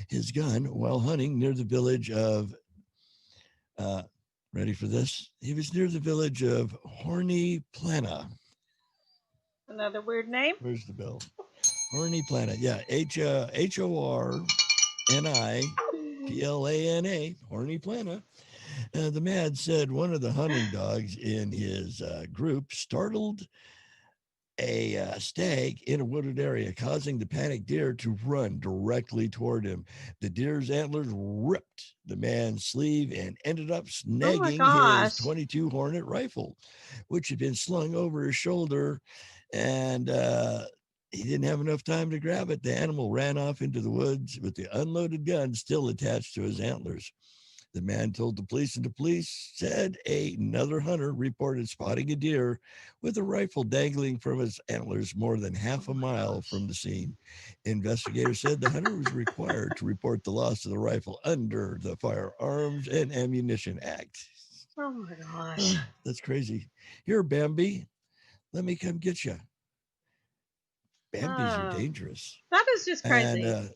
his gun while hunting near the village of, ready for this? He was near the village of Horní Plana. Another weird name? Where's the bell? Horní Plana. Yeah, Horniplana, Horní Plana. The man said one of the hunting dogs in his group startled a stag in a wooded area, causing the panicked deer to run directly toward him. The deer's antlers ripped the man's sleeve and ended up snagging his .22 Hornet rifle, which had been slung over his shoulder, and he didn't have enough time to grab it. The animal ran off into the woods with the unloaded gun still attached to his antlers. The man told the police, and the police said another hunter reported spotting a deer with a rifle dangling from his antlers more than half a mile from the scene. Investigators said the hunter was required to report the loss of the rifle under the Firearms and Ammunition Act. Oh my gosh. That's crazy. Here, Bambi, let me come get you. Bambis are dangerous. That is just crazy. And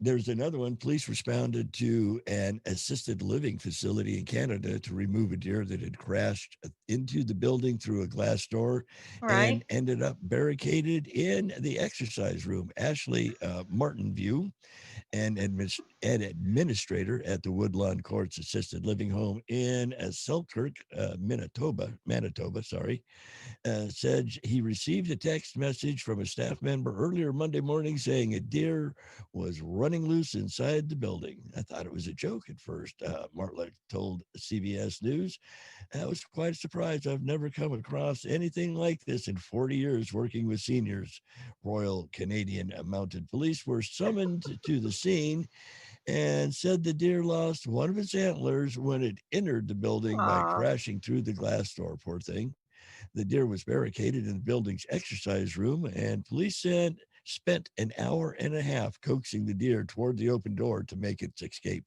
there's another one. Police responded to an assisted living facility in Canada to remove a deer that had crashed into the building through a glass door and ended up barricaded in the exercise room. Ashley Martinview, an administrator at the Woodlawn Courts Assisted Living Home in Selkirk, Manitoba, said he received a text message from a staff member earlier Monday morning saying a deer was running loose inside the building. I thought it was a joke at first, Martlick told CBS News. That was quite a surprise. I've never come across anything like this in 40 years working with seniors. Royal Canadian Mounted Police were summoned to the scene and said the deer lost one of its antlers when it entered the building by crashing through the glass door. Poor thing. The deer was barricaded in the building's exercise room, and police said spent an hour and a half coaxing the deer toward the open door to make its escape.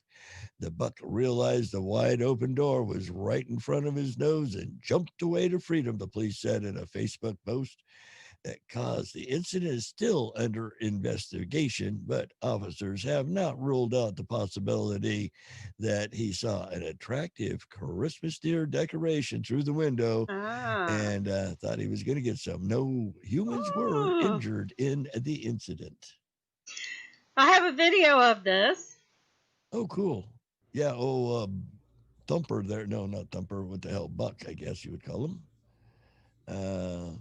The buck realized the wide open door was right in front of his nose and jumped away to freedom, the police said in a Facebook post. That caused the incident is still under investigation, but officers have not ruled out the possibility that he saw an attractive Christmas deer decoration through the window and thought he was going to get some. No humans were injured in the incident. I have a video of this. Oh, cool. Yeah. Thumper there. No, not Thumper. What the hell? Buck, I guess you would call him.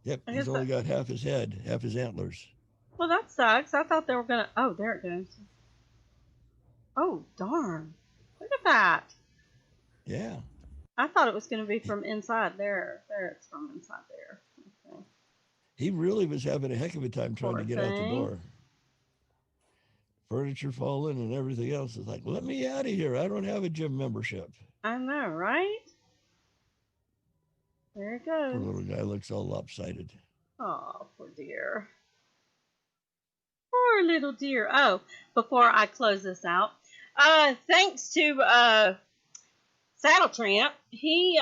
Yep, he's only got half his head, half his antlers. Well, that sucks. I thought they were going to... Oh, there it goes. Oh, darn. Look at that. Yeah. I thought it was going to be from inside there. There, it's from inside there. Okay. He really was having a heck of a time trying to get out the door. Furniture falling and everything else. It's like, let me out of here. I don't have a gym membership. I know, right? There it goes. The little guy looks all lopsided. Oh, poor dear. Poor little deer. Oh, before I close this out, thanks to Saddle Tramp, he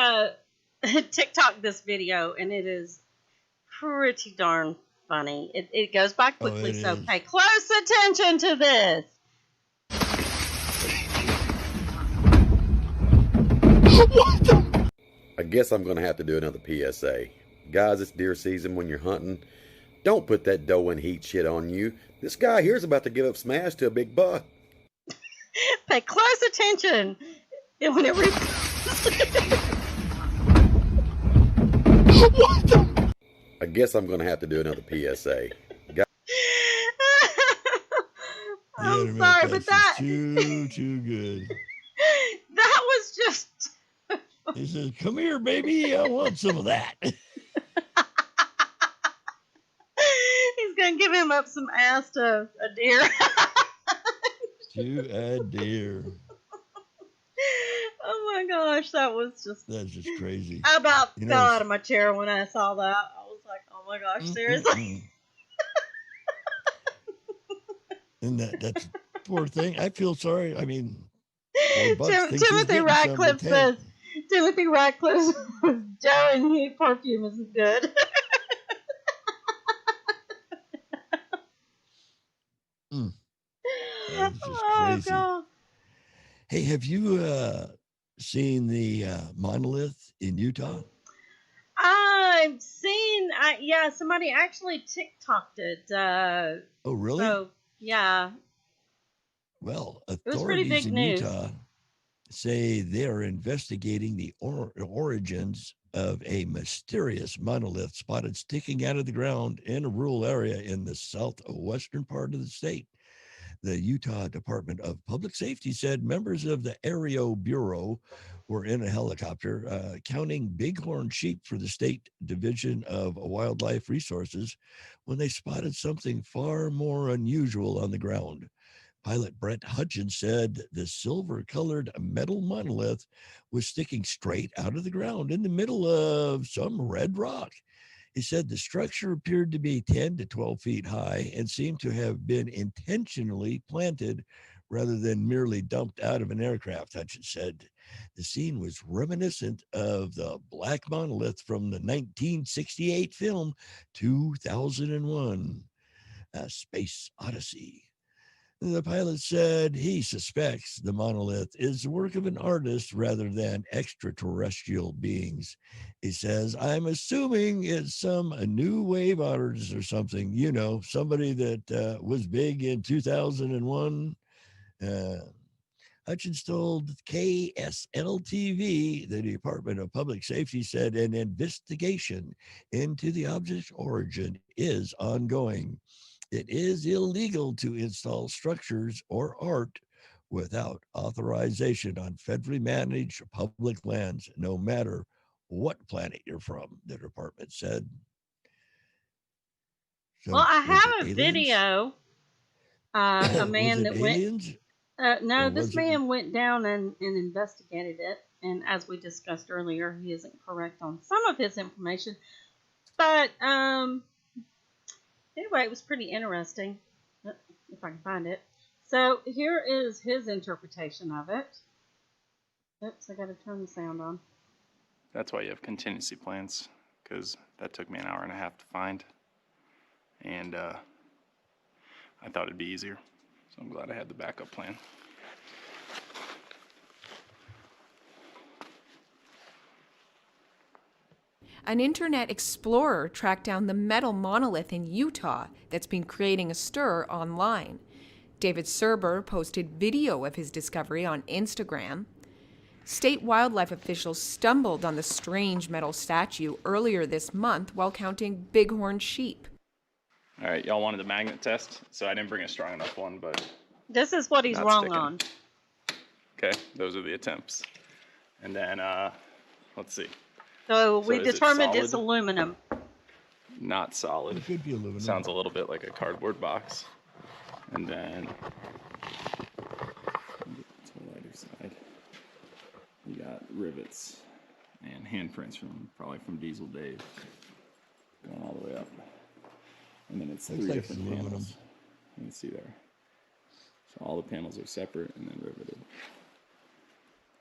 TikToked this video, and it is pretty darn funny. It goes by quickly, so pay close attention to this. What the? I guess I'm going to have to do another PSA. Guys, it's deer season when you're hunting. Don't put that doe and heat shit on you. This guy here's about to give up smash to a big buck. Pay close attention. Whenever What the? I guess I'm going to have to do another PSA. I'm sorry, but that too good. That was just. He says, "Come here, baby. I want some of that." He's gonna give him up some ass to a deer. To a deer. Oh my gosh, that's just crazy. I about fell out of my chair when I saw that. I was like, oh my gosh, seriously? And that's poor thing. I feel sorry. I mean, Timothy Ratcliffe says Joe and Heat perfume isn't good. That's just crazy. God. Hey, have you seen the monolith in Utah? I've seen, somebody actually TikToked it. Oh, really? So, yeah. Well, authorities in Utah say they are investigating the origins of a mysterious monolith spotted sticking out of the ground in a rural area in the southwestern part of the state. The Utah Department of Public Safety said members of the Aero Bureau were in a helicopter counting bighorn sheep for the State Division of Wildlife Resources when they spotted something far more unusual on the ground. Pilot Brett Hutchins said the silver-colored metal monolith was sticking straight out of the ground in the middle of some red rock. He said the structure appeared to be 10 to 12 feet high and seemed to have been intentionally planted rather than merely dumped out of an aircraft, Hutchins said. The scene was reminiscent of the black monolith from the 1968 film 2001, A Space Odyssey. The pilot said he suspects the monolith is the work of an artist rather than extraterrestrial beings. He says, I'm assuming it's some new wave artist or something, somebody that was big in 2001. Hutchins told KSL-TV, the Department of Public Safety said an investigation into the object's origin is ongoing. It is illegal to install structures or art without authorization on federally managed public lands, no matter what planet you're from, the department said. So, well, I have a video. A man that aliens? No, this man went down and investigated it. And as we discussed earlier, he isn't correct on some of his information. But, anyway, it was pretty interesting, if I can find it. So here is his interpretation of it. Oops, I got to turn the sound on. That's why you have contingency plans, because that took me an hour and a half to find. And I thought it'd be easier, so I'm glad I had the backup plan. An internet explorer tracked down the metal monolith in Utah that's been creating a stir online. David Serber posted video of his discovery on Instagram. State wildlife officials stumbled on the strange metal statue earlier this month while counting bighorn sheep. All right, y'all wanted the magnet test, so I didn't bring a strong enough one, but... This is what he's wrong on. Okay, those are the attempts. And then, let's see. So we determined it's aluminum. Not solid. It could be aluminum. Sounds a little bit like a cardboard box. And then to the lighter side, you got rivets and handprints probably from Diesel Dave, going all the way up. And then it's three different panels. You can see there. So all the panels are separate and then riveted.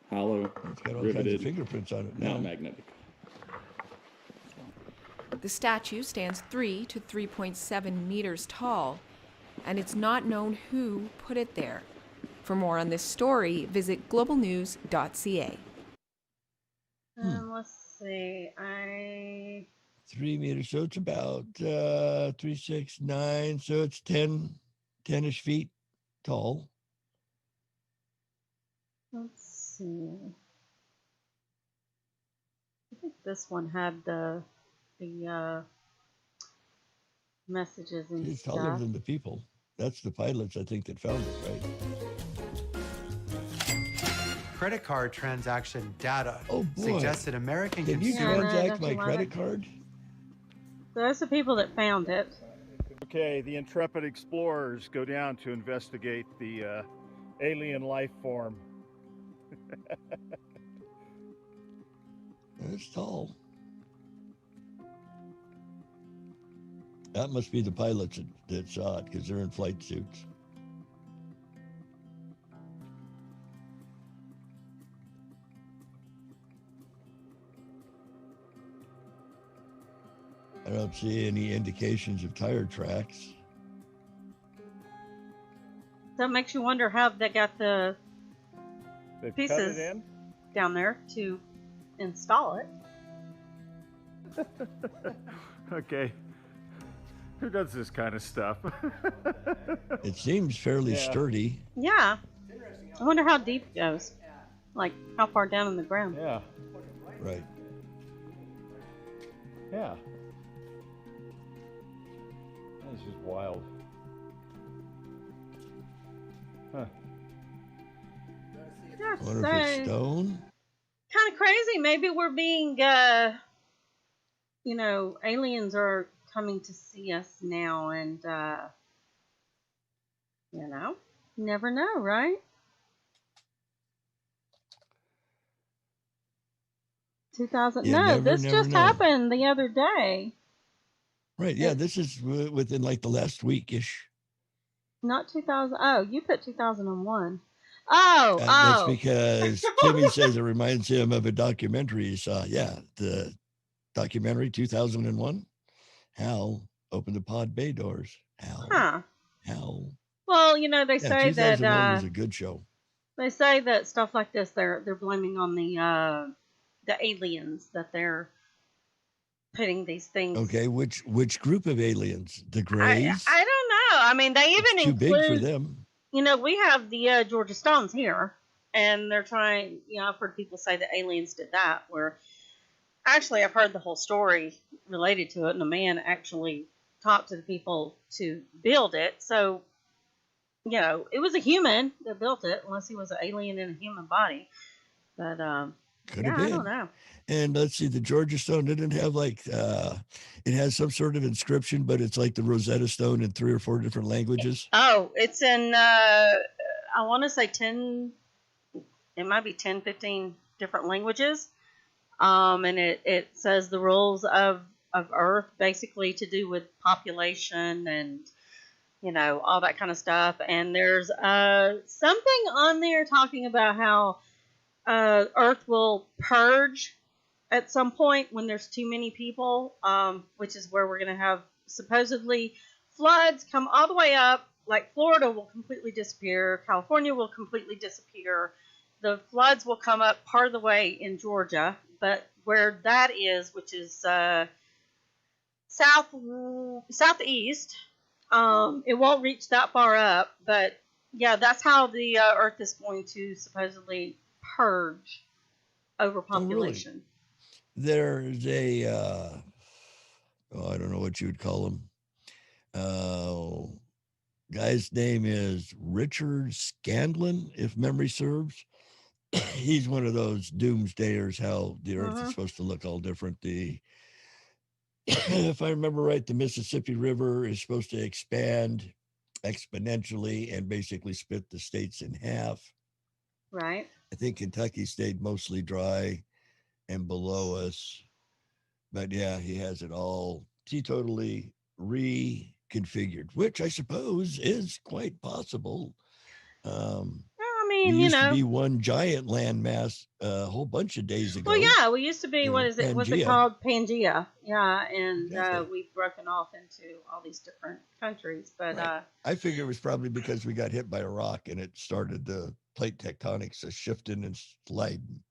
Hollow, it's got all riveted, kinds of fingerprints on it now. Not magnetic. The statue stands 3 to 3.7 meters tall, and it's not known who put it there. For more on this story, visit globalnews.ca. Let's see. 3 meters, so it's about 3, 6, 9, so it's 10-ish feet tall. Let's see. I think this one had the messages and it's stuff. taller than the people. That's the pilots, I think, that found it, right? Credit card transaction data boy. suggested American Can you consumers. transact my credit card? So that's the people that found it. Okay, the intrepid explorers go down to investigate the alien life form. It's tall. That must be the pilots that saw it, because they're in flight suits. I don't see any indications of tire tracks. That makes you wonder how they got the They've pieces cut it in? down there to install it. Okay. Who does this kind of stuff? It seems fairly sturdy. Yeah. I wonder how deep it goes. Like, how far down in the ground. Yeah. Right. Yeah. This is wild. Huh. Wonder if it's stone. Kind of crazy. Maybe we're being, aliens are coming to see us now, and, never know, right? 2000. No, this just happened the other day. Right. Yeah, this is within like the last week-ish. Not 2000. Oh, you put 2001. Oh, That's because Timmy says it reminds him of a documentary he saw. Yeah, the documentary 2001. Hal opened the pod bay doors. Hal. Well, they say 2001 that was a good show. They say that stuff like this they're blaming on the aliens, that they're putting these things. Okay, which group of aliens? The Greys? I don't know. I mean, they even too include, big for them. We have the Georgia Stones here, and they're trying. I've heard people say that aliens did that. Where actually, I've heard the whole story related to it, and a man actually talked to the people to build it. So, it was a human that built it, unless he was an alien in a human body. But Could have been. I don't know. And let's see, the Georgia Stone didn't have it has some sort of inscription, but it's like the Rosetta Stone in 3 or 4 different languages. Oh, it's in, I want to say 10, it might be 10, 15 different languages. And it says the rules of Earth, basically to do with population and, all that kind of stuff. And there's something on there talking about how Earth will purge at some point when there's too many people, which is where we're going to have supposedly floods come all the way up. Like Florida will completely disappear. California will completely disappear. The floods will come up part of the way in Georgia, but where that is, which is southeast, it won't reach that far up. But yeah, that's how the Earth is going to supposedly purge overpopulation. Oh, really? There's a I don't know what you would call him. Guy's name is Richard Scanlon, if memory serves. He's one of those doomsdayers, how the Earth is supposed to look all different. If I remember right, the Mississippi River is supposed to expand exponentially and basically split the states in half. Right. I think Kentucky stayed mostly dry and below us. But yeah, he has it all totally reconfigured, which I suppose is quite possible. We used to be one giant landmass a whole bunch of days ago. Well, yeah, we used to be, what's it called? Pangea. Yeah, and we've broken off into all these different countries. But right. I figure it was probably because we got hit by a rock and it started the plate tectonics shifting and sliding.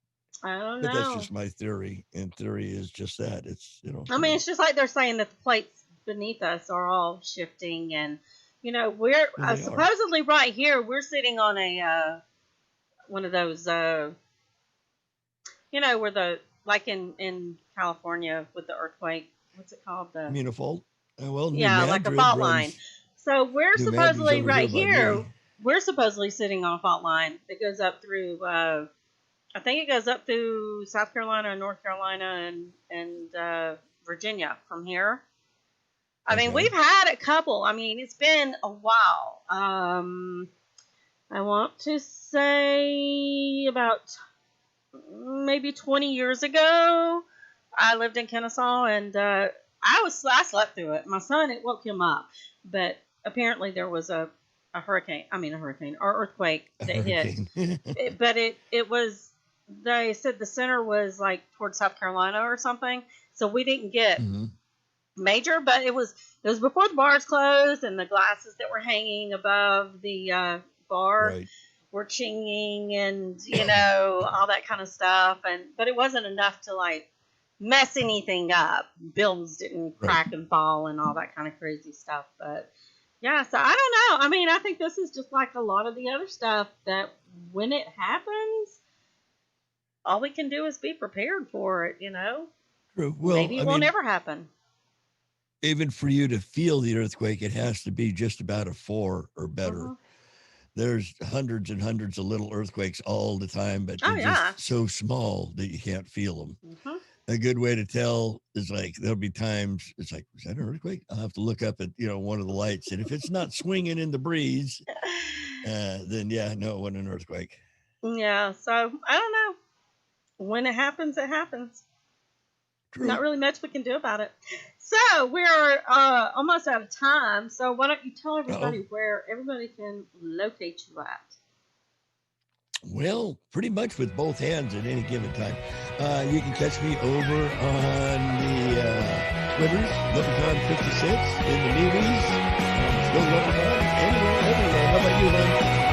I don't know. But that's just my theory. And theory is just that. It's, I mean, it's just like they're saying that the plates beneath us are all shifting. And, we're supposedly right here, we're sitting on a, one of those, where like in California with the earthquake, what's it called? Unifault? Well, yeah, like a fault line. So we're New supposedly Madrid's over right here by here. me. We're supposedly sitting on a fault line that goes up through. I think it goes up through South Carolina and North Carolina and Virginia from here. I mean, we've had a couple. I mean, it's been a while. I want to say about maybe 20 years ago, I lived in Kennesaw, and I slept through it. My son, it woke him up, but apparently there was a earthquake that hit. But it was, they said the center was like towards South Carolina or something, so we didn't get major, but it was before the bars closed and the glasses that were hanging above the bar were chinging and all that kind of stuff, but it wasn't enough to like mess anything up. Buildings didn't crack and fall and all that kind of crazy stuff. But yeah, so I don't know. I mean, I think this is just like a lot of the other stuff that when it happens, all we can do is be prepared for it, True. Well, maybe it won't ever happen. Even for you to feel the earthquake, it has to be just about a 4 or better. There's hundreds and hundreds of little earthquakes all the time, but they're just so small that you can't feel them. A good way to tell is like, there'll be times it's like, is that an earthquake? I'll have to look up at, one of the lights. And if it's not swinging in the breeze, then no, it wasn't an earthquake. Yeah. So I don't know. When it happens, it happens. True. Not really much we can do about it. So we're almost out of time. So why don't you tell everybody where everybody can locate you at? Well, pretty much with both hands at any given time. You can catch me over on the Twitters, Leprechaun56, in the movies, still Leprechaun, anywhere, everywhere. How about you, man?